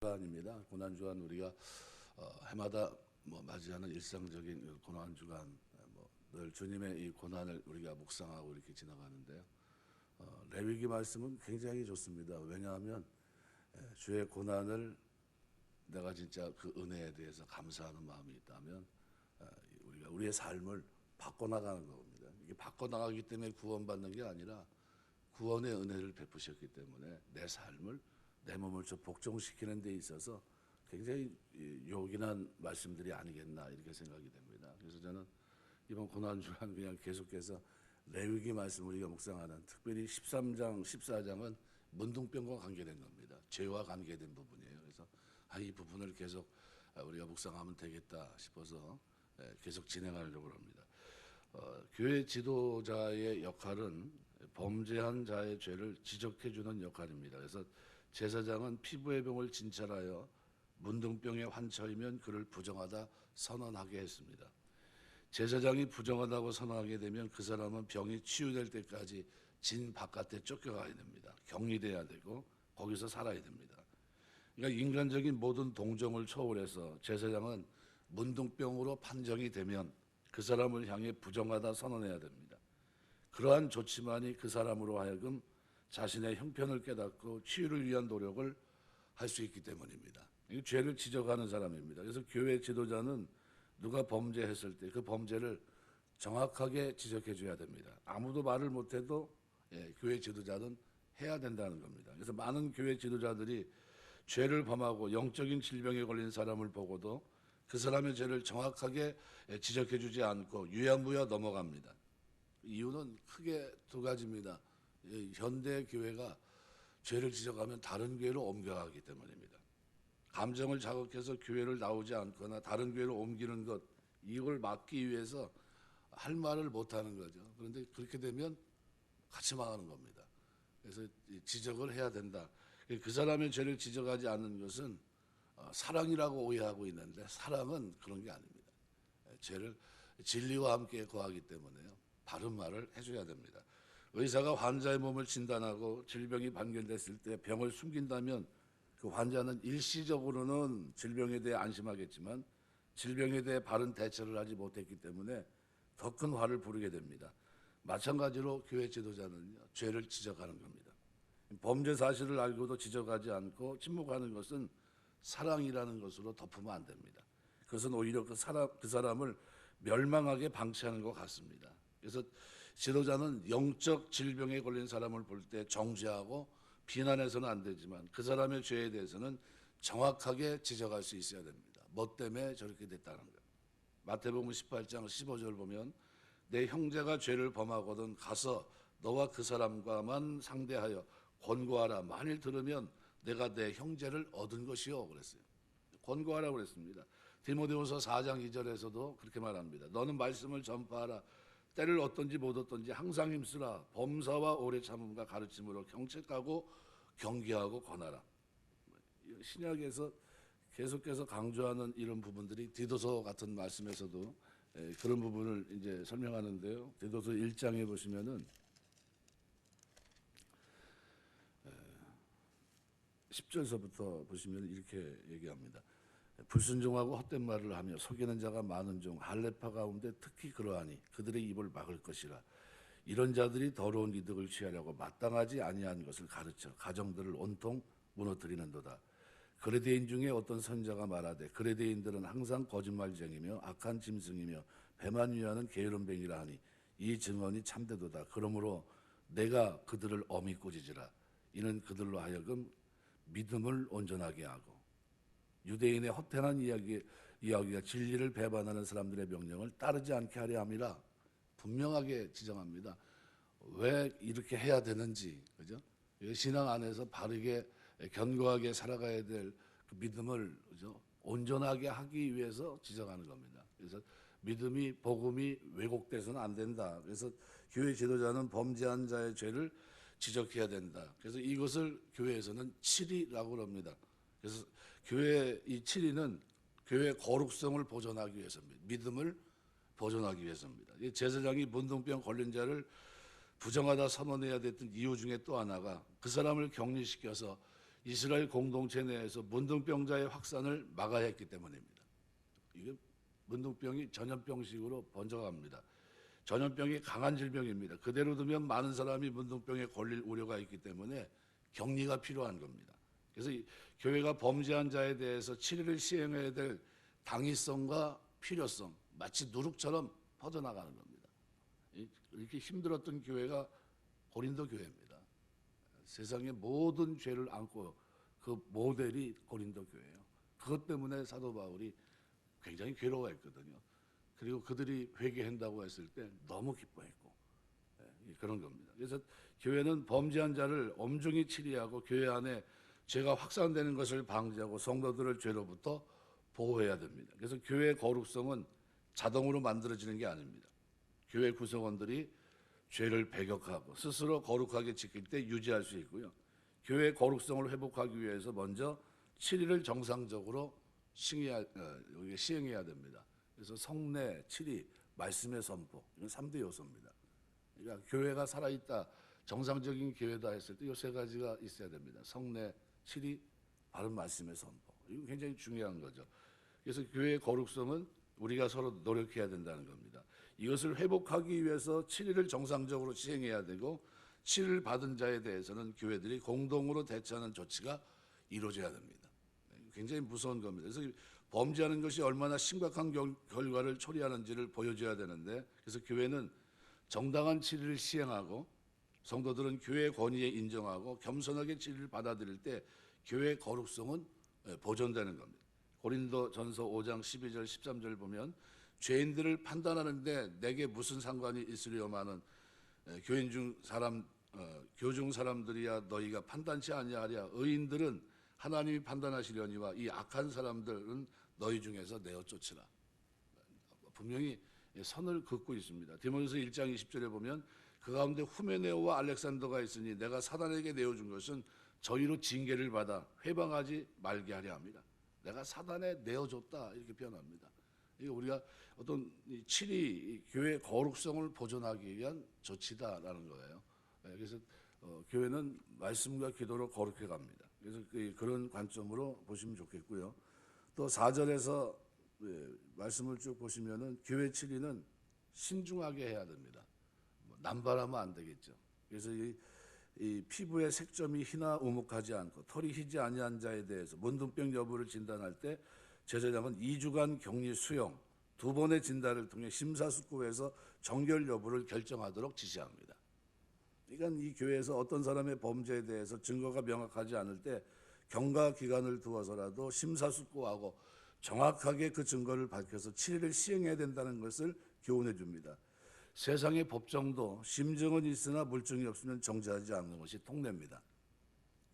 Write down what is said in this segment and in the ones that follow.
주간입니다. 고난 주간 우리가 해마다 맞이하는 일상적인 고난 주간, 늘 주님의 이 고난을 우리가 묵상하고 이렇게 지나가는데요. 레위기 말씀은 굉장히 좋습니다. 왜냐하면 주의 고난을 내가 진짜 그 은혜에 대해서 감사하는 마음이 있다면 우리가 우리의 삶을 바꿔나가는 겁니다. 이게 바꿔나가기 때문에 구원받는 게 아니라 구원의 은혜를 베푸셨기 때문에 내 삶을, 내 몸을 좀 복종시키는 데 있어서 굉장히 요긴한 말씀들이 아니겠나 이렇게 생각이 됩니다. 그래서 저는 이번 고난주간 그냥 계속해서 레위기 말씀 우리가 묵상하는, 특별히 13장, 14장은 문둥병과 관계된 겁니다. 죄와 관계된 부분이에요. 그래서 이 부분을 계속 우리가 묵상하면 되겠다 싶어서 계속 진행하려고 합니다. 교회 지도자의 역할은 범죄한 자의 죄를 지적해 주는 역할입니다. 그래서 제사장은 피부의 병을 진찰하여 문둥병에 환처이면 그를 부정하다 선언하게 했습니다. 제사장이 부정하다고 선언하게 되면 그 사람은 병이 치유될 때까지 진 바깥에 쫓겨가야 됩니다. 격리돼야 되고 거기서 살아야 됩니다. 그러니까 인간적인 모든 동정을 초월해서 제사장은 문둥병으로 판정이 되면 그 사람을 향해 부정하다 선언해야 됩니다. 그러한 조치만이 그 사람으로 하여금 자신의 형편을 깨닫고 치유를 위한 노력을 할 수 있기 때문입니다. 이 죄를 지적하는 사람입니다. 그래서 교회 지도자는 누가 범죄했을 때 그 범죄를 정확하게 지적해 줘야 됩니다. 아무도 말을 못해도 교회 지도자는 해야 된다는 겁니다. 그래서 많은 교회 지도자들이 죄를 범하고 영적인 질병에 걸린 사람을 보고도 그 사람의 죄를 정확하게 지적해 주지 않고 유야무야 넘어갑니다. 이유는 크게 두 가지입니다. 현대 교회가 죄를 지적하면 다른 교회로 옮겨가기 때문입니다. 감정을 자극해서 교회를 나오지 않거나 다른 교회로 옮기는 것, 이걸 막기 위해서 할 말을 못하는 거죠. 그런데 그렇게 되면 같이 망하는 겁니다. 그래서 지적을 해야 된다. 그 사람의 죄를 지적하지 않는 것은 사랑이라고 오해하고 있는데, 사랑은 그런 게 아닙니다. 죄를 진리와 함께 거하기 때문에요, 바른 말을 해줘야 됩니다. 의사가 환자의 몸을 진단하고 질병이 발견됐을 때 병을 숨긴다면 그 환자는 일시적으로는 질병에 대해 안심하겠지만 질병에 대해 바른 대처를 하지 못했기 때문에 더 큰 화를 부르게 됩니다. 마찬가지로 교회 지도자는 죄를 지적하는 겁니다. 범죄 사실을 알고도 지적하지 않고 침묵하는 것은 사랑이라는 것으로 덮으면 안 됩니다. 그것은 오히려 그 사람을 멸망하게 방치하는 것 같습니다. 그래서 지도자는 영적 질병에 걸린 사람을 볼 때 정죄하고 비난해서는 안 되지만 그 사람의 죄에 대해서는 정확하게 지적할 수 있어야 됩니다. 뭐 때문에 저렇게 됐다는 거예요. 마태복음 18장 15절 보면 내 형제가 죄를 범하거든 가서 너와 그 사람과만 상대하여 권고하라. 만일 들으면 내가 내 형제를 얻은 것이요 그랬어요. 권고하라고 그랬습니다. 디모데후서 4장 2절에서도 그렇게 말합니다. 너는 말씀을 전파하라. 때를 얻든지 못 얻든지 항상 힘쓰라. 범사와 오래 참음과 가르침으로 경책하고 경계하고 권하라. 신약에서 계속해서 강조하는 이런 부분들이 디도서 같은 말씀에서도 그런 부분을 이제 설명하는데요. 디도서 1장에 보시면은 10절서부터 보시면 이렇게 얘기합니다. 불순종하고 헛된 말을 하며 속이는 자가 많은 중 할례파 가운데 특히 그러하니 그들의 입을 막을 것이라. 이런 자들이 더러운 이득을 취하려고 마땅하지 아니한 것을 가르쳐 가정들을 온통 무너뜨리는도다. 그레데인 중에 어떤 선자가 말하되 그레데인들은 항상 거짓말쟁이며 악한 짐승이며 배만 위하는 게으름뱅이라 하니 이 증언이 참되도다. 그러므로 내가 그들을 엄히 꾸짖으라. 이는 그들로 하여금 믿음을 온전하게 하고 유대인의 허탄한 이야기가 진리를 배반하는 사람들의 명령을 따르지 않게 하려 함이라. 분명하게 지정합니다. 왜 이렇게 해야 되는지, 그죠? 신앙 안에서 바르게 견고하게 살아가야 될 그 믿음을, 그죠? 온전하게 하기 위해서 지적하는 겁니다. 그래서 믿음이, 복음이 왜곡돼서는 안 된다. 그래서 교회 지도자는 범죄한 자의 죄를 지적해야 된다. 그래서 이것을 교회에서는 칠의라고 합니다. 그래서 교회 이 칠의는 교회의 거룩성을 보존하기 위해서입니다. 믿음을 보존하기 위해서입니다. 제사장이 문둥병 걸린 자를 부정하다 선언해야 됐던 이유 중에 또 하나가 그 사람을 격리시켜서 이 이스라엘 공동체 내에서 문둥병자의 확산을 막아야 했기 때문입니다. 이게 문둥병이 전염병식으로 번져갑니다. 전염병이 강한 질병입니다. 그대로 두면 많은 사람이 문둥병에 걸릴 우려가 있기 때문에 격리가 필요한 겁니다. 그래서 교회가 범죄한 자에 대해서 치료를 시행해야 될 당위성과 필요성, 마치 누룩처럼 퍼져나가는 겁니다. 이렇게 힘들었던 교회가 고린도 교회입니다. 세상의 모든 죄를 안고 그 모델이 고린도 교회예요. 그것 때문에 사도 바울이 굉장히 괴로워했거든요. 그리고 그들이 회개한다고 했을 때 너무 기뻐했고, 그런 겁니다. 그래서 교회는 범죄한 자를 엄중히 치리하고 교회 안에 죄가 확산되는 것을 방지하고 성도들을 죄로부터 보호해야 됩니다. 그래서 교회의 거룩성은 자동으로 만들어지는 게 아닙니다. 교회 구성원들이 죄를 배격하고 스스로 거룩하게 지킬 때 유지할 수 있고요. 교회의 거룩성을 회복하기 위해서 먼저 7일을 정상적으로 시행해야 됩니다. 그래서 성례, 7일, 말씀의 선포, 이건 3대 요소입니다. 그러니까 교회가 살아있다, 정상적인 교회다 했을 때 이 세 가지가 있어야 됩니다. 성례, 7일, 바른 말씀의 선포. 이거 굉장히 중요한 거죠. 그래서 교회의 거룩성은 우리가 서로 노력해야 된다는 겁니다. 이것을 회복하기 위해서 7일을 정상적으로 시행해야 되고 7일 받은 자에 대해서는 교회들이 공동으로 대처하는 조치가 이루어져야 됩니다. 굉장히 무서운 겁니다. 그래서 범죄하는 것이 얼마나 심각한 결과를 초래하는지를 보여줘야 되는데, 그래서 교회는 정당한 7일을 시행하고 성도들은 교회의 권위에 인정하고 겸손하게 7일을 받아들일 때 교회의 거룩성은 보존되는 겁니다. 고린도전서 5장 12절 13절 보면 죄인들을 판단하는데 내게 무슨 상관이 있으려마는 교중 사람들이야 너희가 판단치 아니하랴. 의인들은 하나님이 판단하시려니와 이 악한 사람들은 너희 중에서 내어 쫓으라. 분명히 선을 긋고 있습니다. 디모데서 1장 20절에 보면 그 가운데 후메네오와 알렉산더가 있으니 내가 사단에게 내어준 것은 저희로 징계를 받아 회방하지 말게 하려 합니다. 내가 사단에 내어줬다 이렇게 표현합니다. 이게 우리가 어떤 7이 교회의 거룩성을 보존하기 위한 조치다라는 거예요. 그래서 교회는 말씀과 기도로 거룩해 갑니다. 그래서 그런 관점으로 보시면 좋겠고요. 또 4절에서 말씀을 쭉 보시면은 교회 7위는 신중하게 해야 됩니다. 남발하면 안 되겠죠. 그래서 이 피부의 색점이 희나 우묵하지 않고 털이 희지 아니한 자에 대해서 문둥병 여부를 진단할 때 제사장은 2주간 격리 수용 2번의 진단을 통해 심사숙고해서 정결 여부를 결정하도록 지시합니다. 그러니까 이 교회에서 어떤 사람의 범죄에 대해서 증거가 명확하지 않을 때 경과 기간을 두어서라도 심사숙고하고 정확하게 그 증거를 밝혀서 7일을 시행해야 된다는 것을 교훈해 줍니다. 세상의 법정도 심증은 있으나 물증이 없으면 정죄하지 않는 것이 통례입니다.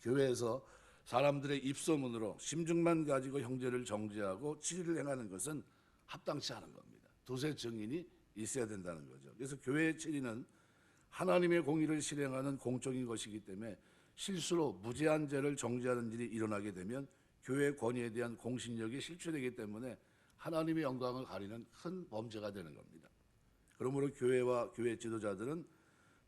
교회에서 사람들의 입소문으로 심증만 가지고 형제를 정죄하고 7일을 행하는 것은 합당치 않은 겁니다. 두세 증인이 있어야 된다는 거죠. 그래서 교회의 7일은 하나님의 공의를 실행하는 공적인 것이기 때문에 실수로 무죄한 죄를 정죄하는 일이 일어나게 되면 교회의 권위에 대한 공신력이 실추되기 때문에 하나님의 영광을 가리는 큰 범죄가 되는 겁니다. 그러므로 교회와 교회 지도자들은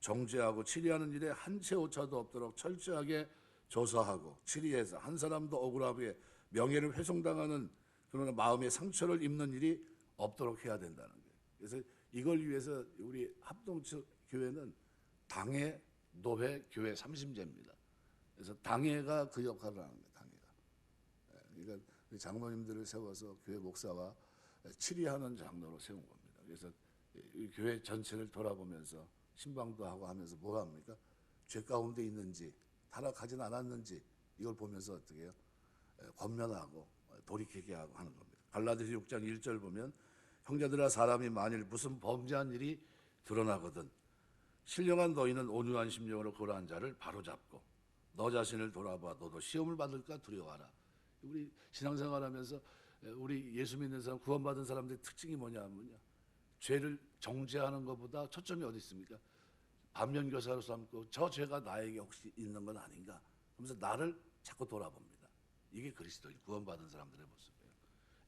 정죄하고 치리하는 일에 한 채 오차도 없도록 철저하게 조사하고 치리해서 한 사람도 억울하게 명예를 훼손당하는 그런 마음의 상처를 입는 일이 없도록 해야 된다는 거예요. 그래서 이걸 위해서 우리 합동측 교회는 당회, 노회, 교회 3심제입니다. 그래서 당회가 그 역할을 하는 거예요. 당회가. 그러니까 장로님들을 세워서 교회 목사와 치리하는 장로로 세운 겁니다. 그래서 이 교회 전체를 돌아보면서 신방도 하고 하면서 뭐 합니까? 죄 가운데 있는지 타락하진 않았는지 이걸 보면서 어떻게 해요? 권면하고 돌이키게 하고 하는 겁니다. 갈라디아서 6장 1절 보면 형제들아 사람이 만일 무슨 범죄한 일이 드러나거든 신령한 너희는 온유한 심령으로 그러한 자를 바로잡고 너 자신을 돌아봐 너도 시험을 받을까 두려워하라. 우리 신앙생활하면서 우리 예수 믿는 사람 구원받은 사람들의 특징이 뭐냐면요. 죄를 정죄하는 것보다 초점이 어디 있습니까? 반면교사로 삼고 저 죄가 나에게 혹시 있는 건 아닌가 하면서 나를 자꾸 돌아봅니다. 이게 그리스도인 구원받은 사람들의 모습이에요.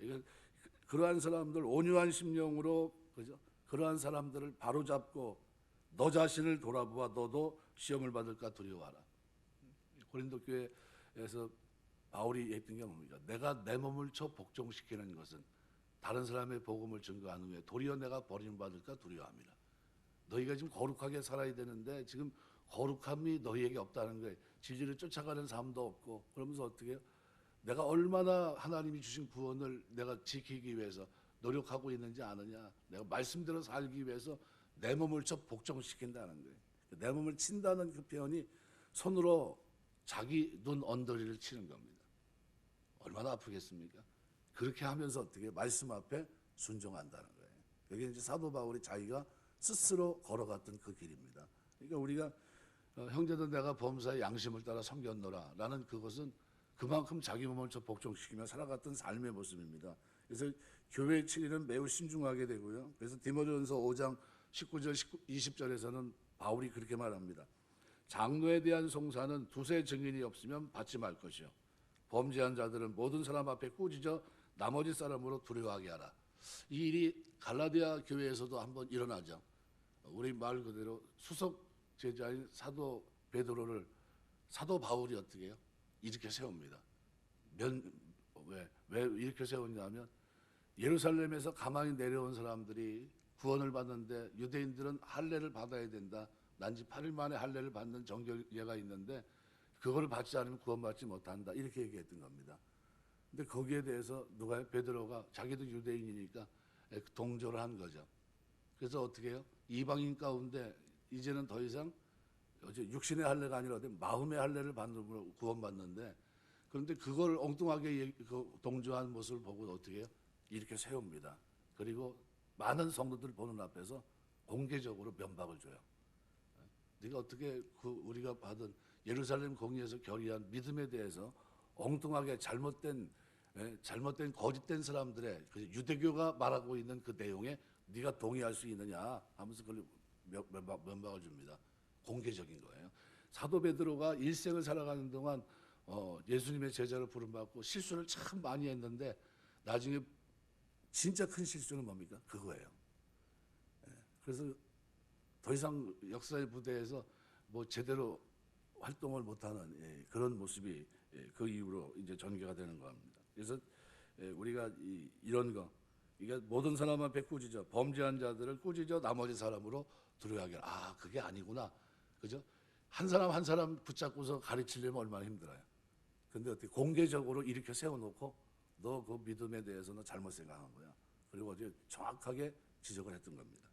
이게 그러한 사람들 온유한 심령으로 그죠? 그러한 사람들을 바로잡고 너 자신을 돌아보아 너도 시험을 받을까 두려워하라. 고린도 교회 그래서 바울이 했던 게 뭡니까? 내가 내 몸을 쳐 복종시키는 것은 다른 사람의 복음을 증거하는 후에 도리어 내가 버림받을까 두려워합니다. 너희가 지금 거룩하게 살아야 되는데 지금 거룩함이 너희에게 없다는 거예요. 진리를 쫓아가는 삶도 없고 그러면서 어떻게 해요? 내가 얼마나 하나님이 주신 구원을 내가 지키기 위해서 노력하고 있는지 아느냐. 내가 말씀대로 살기 위해서 내 몸을 쳐 복종시킨다는 거예요. 내 몸을 친다는 그 표현이 손으로 자기 눈 언더리를 치는 겁니다. 얼마나 아프겠습니까? 그렇게 하면서 어떻게 말씀 앞에 순종한다는 거예요. 여기 이제 사도 바울이 자기가 스스로 걸어갔던 그 길입니다. 그러니까 우리가 형제들 내가 범사의 양심을 따라 섬겼노라 라는 그것은 그만큼 자기 몸을 저 복종시키며 살아갔던 삶의 모습입니다. 그래서 교회의 진리는 매우 신중하게 되고요. 그래서 디모데전서 5장 19절 20절에서는 바울이 그렇게 말합니다. 장로에 대한 송사는 두세 증인이 없으면 받지 말 것이요. 범죄한 자들은 모든 사람 앞에 꾸짖어 나머지 사람으로 두려워하게 하라. 이 일이 갈라디아 교회에서도 한번 일어나죠. 우리 말 그대로 수석 제자인 사도 베드로를 사도 바울이 어떻게 해요? 이렇게 세웁니다. 왜 이렇게 세웠냐면 예루살렘에서 가만히 내려온 사람들이 구원을 받는데 유대인들은 할례를 받아야 된다. 난지 8일 만에 할례를 받는 정결례가 있는데 그걸 받지 않으면 구원받지 못한다. 이렇게 얘기했던 겁니다. 근데 거기에 대해서 누가요? 베드로가 자기도 유대인이니까 동조를 한 거죠. 그래서 어떻게 해요? 이방인 가운데 이제는 더 이상 육신의 할례가 아니라 마음의 할례를 받는 구원받는데 그런데 그걸 엉뚱하게 동조한 모습을 보고 어떻게 해요? 이렇게 세웁니다. 그리고 많은 성도들 보는 앞에서 공개적으로 면박을 줘요. 네가 어떻게 우리가 받은 예루살렘 공의에서 결의한 믿음에 대해서 엉뚱하게 잘못된 거짓된 사람들의 유대교가 말하고 있는 그 내용에 네가 동의할 수 있느냐 하면서 그걸 면박을 줍니다. 공개적인 거예요. 사도 베드로가 일생을 살아가는 동안 예수님의 제자로 부름받고 실수를 참 많이 했는데 나중에 진짜 큰 실수는 뭡니까? 그거예요. 그래서 더 이상 역사의 무대에서 뭐 제대로 활동을 못하는 그런 모습이 그 이후로 이제 전개가 되는 겁니다. 그래서 우리가 이런 거, 이게 모든 사람 앞에 꾸짖어 범죄한 자들을 꾸짖어 나머지 사람으로 두려워하게. 아, 그게 아니구나, 그죠? 한 사람 한 사람 붙잡고서 가르치려면 얼마나 힘들어요. 근데 어떻게 공개적으로 이렇게 세워놓고 너 그 믿음에 대해서는 잘못 생각한 거야. 그리고 어제 정확하게 지적을 했던 겁니다.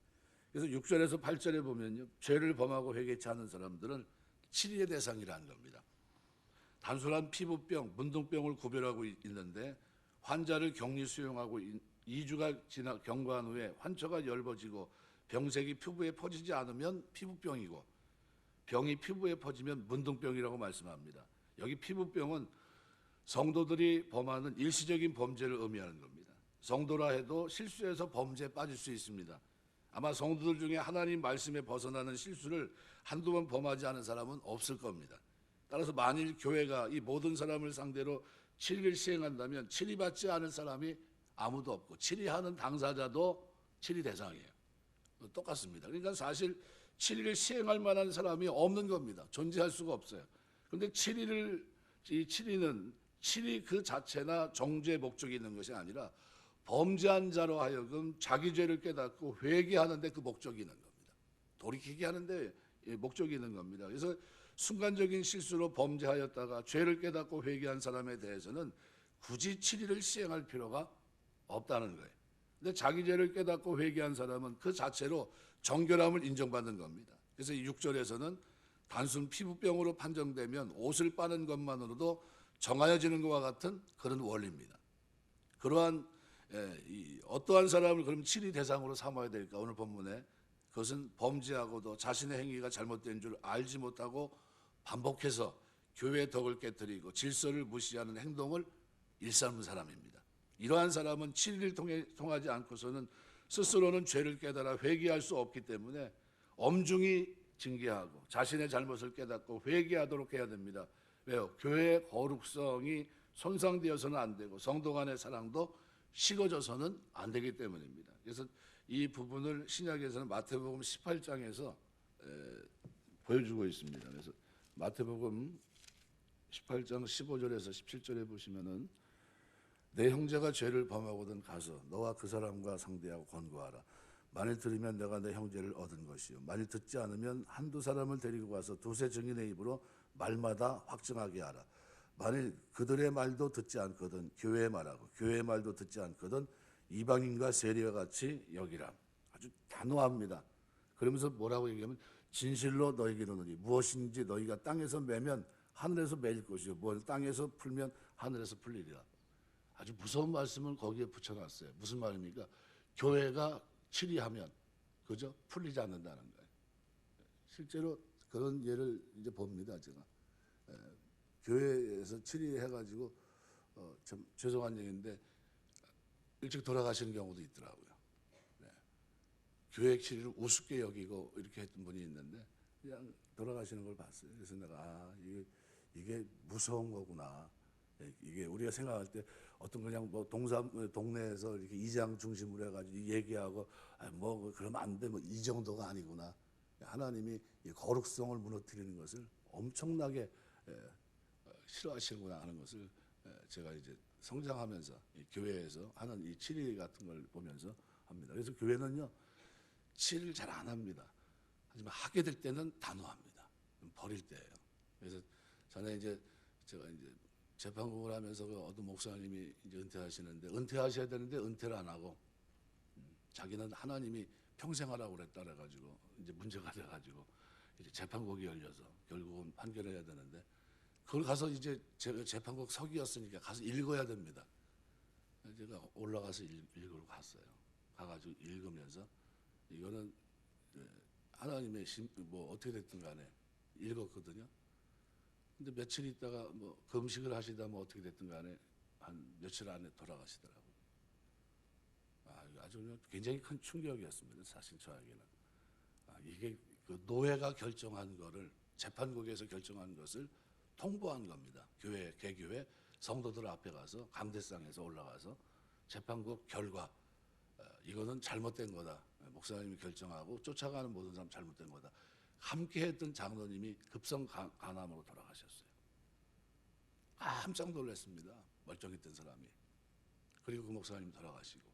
그래서 6절에서 8절에 보면요, 죄를 범하고 회개치 않은 사람들은 치리의 대상이라는 겁니다. 단순한 피부병, 문둥병을 구별하고 있는데 환자를 격리 수용하고 2주가 지나 경과한 후에 환처가 엷어지고 병색이 피부에 퍼지지 않으면 피부병이고 병이 피부에 퍼지면 문둥병이라고 말씀합니다. 여기 피부병은 성도들이 범하는 일시적인 범죄를 의미하는 겁니다. 성도라 해도 실수해서 범죄에 빠질 수 있습니다. 아마 성도들 중에 하나님 말씀에 벗어나는 실수를 한두 번 범하지 않은 사람은 없을 겁니다. 따라서 만일 교회가 이 모든 사람을 상대로 치리를 시행한다면 치리받지 않은 사람이 아무도 없고 치리하는 당사자도 치리 대상이에요. 똑같습니다. 그러니까 사실 치리를 시행할 만한 사람이 없는 겁니다. 존재할 수가 없어요. 그런데 치리는 치리 그 자체나 정죄의 목적이 있는 것이 아니라 범죄한 자로 하여금 자기 죄를 깨닫고 회개하는 데 그 목적이 있는 겁니다. 돌이키게 하는데 목적이 있는 겁니다. 그래서 순간적인 실수로 범죄하였다가 죄를 깨닫고 회개한 사람에 대해서는 굳이 치리를 시행할 필요가 없다는 거예요. 근데 자기 죄를 깨닫고 회개한 사람은 그 자체로 정결함을 인정받는 겁니다. 그래서 이 6절에서는 단순 피부병으로 판정되면 옷을 빠는 것만으로도 정하여지는 것과 같은 그런 원리입니다. 그러한 어떠한 사람을 그럼 치리 대상으로 삼아야 될까? 오늘 본문에 그것은 범죄하고도 자신의 행위가 잘못된 줄 알지 못하고 반복해서 교회의 덕을 깨뜨리고 질서를 무시하는 행동을 일삼는 사람입니다. 이러한 사람은 치리를 통하지 않고서는 스스로는 죄를 깨달아 회개할 수 없기 때문에 엄중히 징계하고 자신의 잘못을 깨닫고 회개하도록 해야 됩니다. 왜요? 교회의 거룩성이 손상되어서는 안 되고 성도 간의 사랑도 식어져서는 안 되기 때문입니다. 그래서 이 부분을 신약에서는 마태복음 18장에서 보여주고 있습니다. 그래서 마태복음 18장 15절에서 17절에 보시면은 내 형제가 죄를 범하거든 가서 너와 그 사람과 상대하고 권고하라. 만일 들으면 내가 내 형제를 얻은 것이요 만일 듣지 않으면 한두 사람을 데리고 가서 두세 증인의 입으로 말마다 확증하게 하라. 만일 그들의 말도 듣지 않거든 교회의 말하고 교회의 말도 듣지 않거든 이방인과 세리와 같이 여기라. 아주 단호합니다. 그러면서 뭐라고 얘기하면 진실로 너에게 이르노니 무엇인지 너희가 땅에서 매면 하늘에서 매일 것이요 뭘 땅에서 풀면 하늘에서 풀리리라. 아주 무서운 말씀을 거기에 붙여놨어요. 무슨 말입니까? 교회가 치리하면 그죠? 풀리지 않는다는 거예요. 실제로 그런 예를 이제 봅니다. 제가 교회에서 치리해가지고 참 죄송한 얘기인데 일찍 돌아가시는 경우도 있더라고요. 네. 교회 치리를 우습게 여기고 이렇게 했던 분이 있는데 그냥 돌아가시는 걸 봤어요. 그래서 내가 이게 무서운 거구나. 이게 우리가 생각할 때 어떤 그냥 뭐 동네에서 이렇게 이장 중심으로 해가지고 얘기하고 뭐 그러면 안 돼 뭐 이 정도가 아니구나. 하나님이 이 거룩성을 무너뜨리는 것을 엄청나게 싫어하시는구나 하는 것을 제가 이제 성장하면서 이 교회에서 하는 이 치리 같은 걸 보면서 합니다. 그래서 교회는요 치리를 잘 안 합니다. 하지만 하게 될 때는 단호합니다. 버릴 때예요. 그래서 전에 이제 제가 이제 재판국을 하면서 그 어떤 목사님이 이제 은퇴하시는데 은퇴하셔야 되는데 은퇴를 안 하고 자기는 하나님이 평생 하라고 그랬다 그래가지고 이제 문제가 돼가지고 이제 재판국이 열려서 결국은 판결해야 되는데 그걸 가서 이제 재판국 석이었으니까 가서 읽어야 됩니다. 제가 올라가서 읽으러 갔어요. 가가지고 읽으면서 이거는 하나님의 뭐 어떻게 됐든 간에 읽었거든요. 근데 며칠 있다가 뭐 금식을 하시다 뭐 어떻게 됐든 간에 한 며칠 안에 돌아가시더라고요. 아주 굉장히 큰 충격이었습니다. 사실 저에게는. 이게 그 노예가 결정한 거를 재판국에서 결정한 것을 통보한 겁니다. 교회, 개교회 성도들 앞에 가서 강대상에서 올라가서 재판국 결과 이거는 잘못된 거다. 목사님이 결정하고 쫓아가는 모든 사람 잘못된 거다. 함께했던 장로님이 급성 간암으로 돌아가셨어요. 깜짝 놀랐습니다. 멀쩡했던 사람이. 그리고 그 목사님 돌아가시고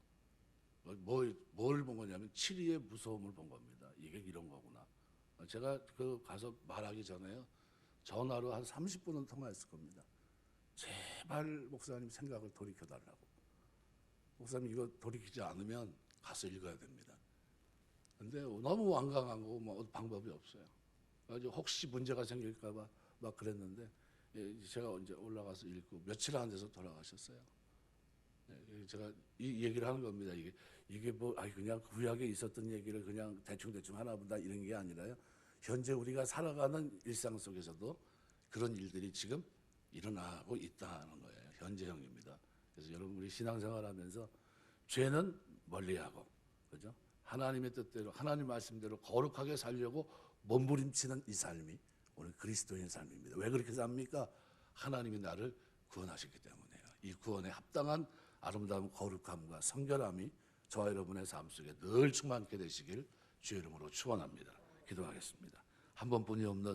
뭘 본 거냐면 치리의 무서움을 본 겁니다. 이게 이런 거구나. 제가 그 가서 말하기 전에요. 전화로 한 30분은 통화했을 겁니다. 제발 목사님 생각을 돌이켜달라고. 목사님 이거 돌이키지 않으면 가서 읽어야 됩니다. 근데 너무 완강하고 뭐 방법이 없어요. 그래서 혹시 문제가 생길까봐 막 그랬는데 제가 이제 올라가서 읽고 며칠 안 돼서 돌아가셨어요. 제가 이 얘기를 하는 겁니다. 이게 뭐 그냥 구약에 있었던 얘기를 그냥 대충 하나 보다 이런 게 아니라요. 현재 우리가 살아가는 일상 속에서도 그런 일들이 지금 일어나고 있다는 거예요. 현재형입니다. 그래서 여러분 우리 신앙생활하면서 죄는 멀리하고 그죠? 하나님의 뜻대로 하나님 말씀대로 거룩하게 살려고 몸부림치는 이 삶이 오늘 그리스도인 삶입니다. 왜 그렇게 삽니까? 하나님이 나를 구원하셨기 때문에요. 이 구원에 합당한 아름다운 거룩함과 성결함이 저와 여러분의 삶 속에 늘 충만케 되시길 주의 이름으로 축원합니다. 기도하겠습니다. 한 번뿐이 없는